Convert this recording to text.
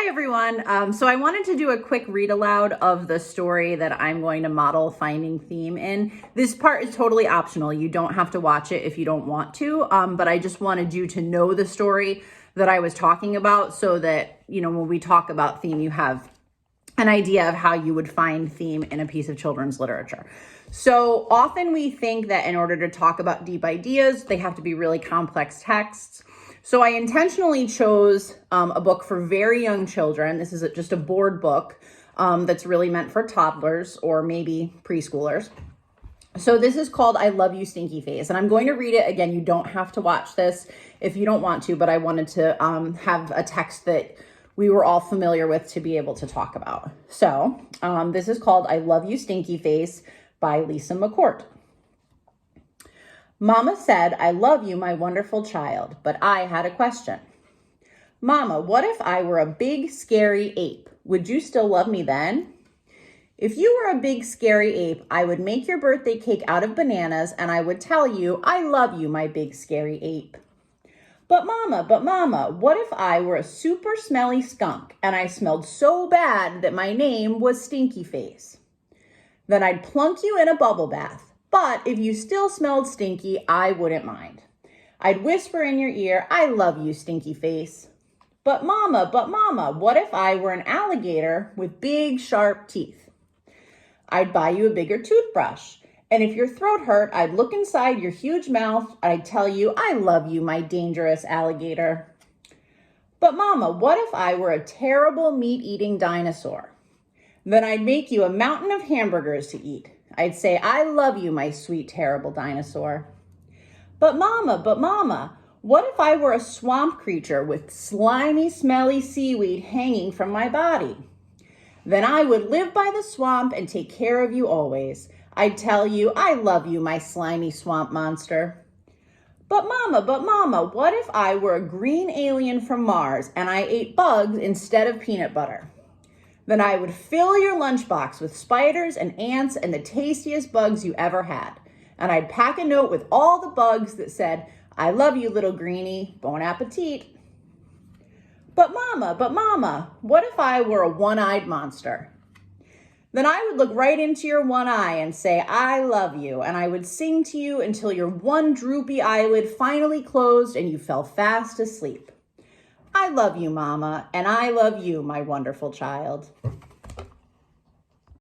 Hi everyone. So I wanted to do a quick read aloud of the story that I'm going to model finding theme in. This part is totally optional. You don't have to watch it if you don't want to, but I just wanted you to know the story that I was talking about so that, when we talk about theme, you have an idea of how you would find theme in a piece of children's literature. So often we think that in order to talk about deep ideas, they have to be really complex texts. So I intentionally chose a book for very young children. This is just a board book that's really meant for toddlers or maybe preschoolers. So this is called I Love You, Stinky Face. And I'm going to read it again. You don't have to watch this if you don't want to, but I wanted to have a text that we were all familiar with to be able to talk about. So this is called I Love You, Stinky Face by Lisa McCourt. Mama said, I love you, my wonderful child, but I had a question. Mama, what if I were a big, scary ape? Would you still love me then? If you were a big, scary ape, I would make your birthday cake out of bananas and I would tell you, I love you, my big, scary ape. But mama, what if I were a super smelly skunk and I smelled so bad that my name was Stinky Face? Then I'd plunk you in a bubble bath. But if you still smelled stinky, I wouldn't mind. I'd whisper in your ear, I love you, Stinky Face. But mama, what if I were an alligator with big, sharp teeth? I'd buy you a bigger toothbrush. And if your throat hurt, I'd look inside your huge mouth. And I'd tell you, I love you, my dangerous alligator. But mama, what if I were a terrible meat-eating dinosaur? Then I'd make you a mountain of hamburgers to eat. I'd say, I love you, my sweet, terrible dinosaur. But mama, what if I were a swamp creature with slimy, smelly seaweed hanging from my body? Then I would live by the swamp and take care of you always. I'd tell you, I love you, my slimy swamp monster. But mama, what if I were a green alien from Mars and I ate bugs instead of peanut butter? Then I would fill your lunchbox with spiders and ants and the tastiest bugs you ever had. And I'd pack a note with all the bugs that said, I love you, little greenie, bon appetit. But mama, what if I were a one-eyed monster? Then I would look right into your one eye and say, I love you. And I would sing to you until your one droopy eyelid finally closed and you fell fast asleep. I love you, mama, and I love you, my wonderful child.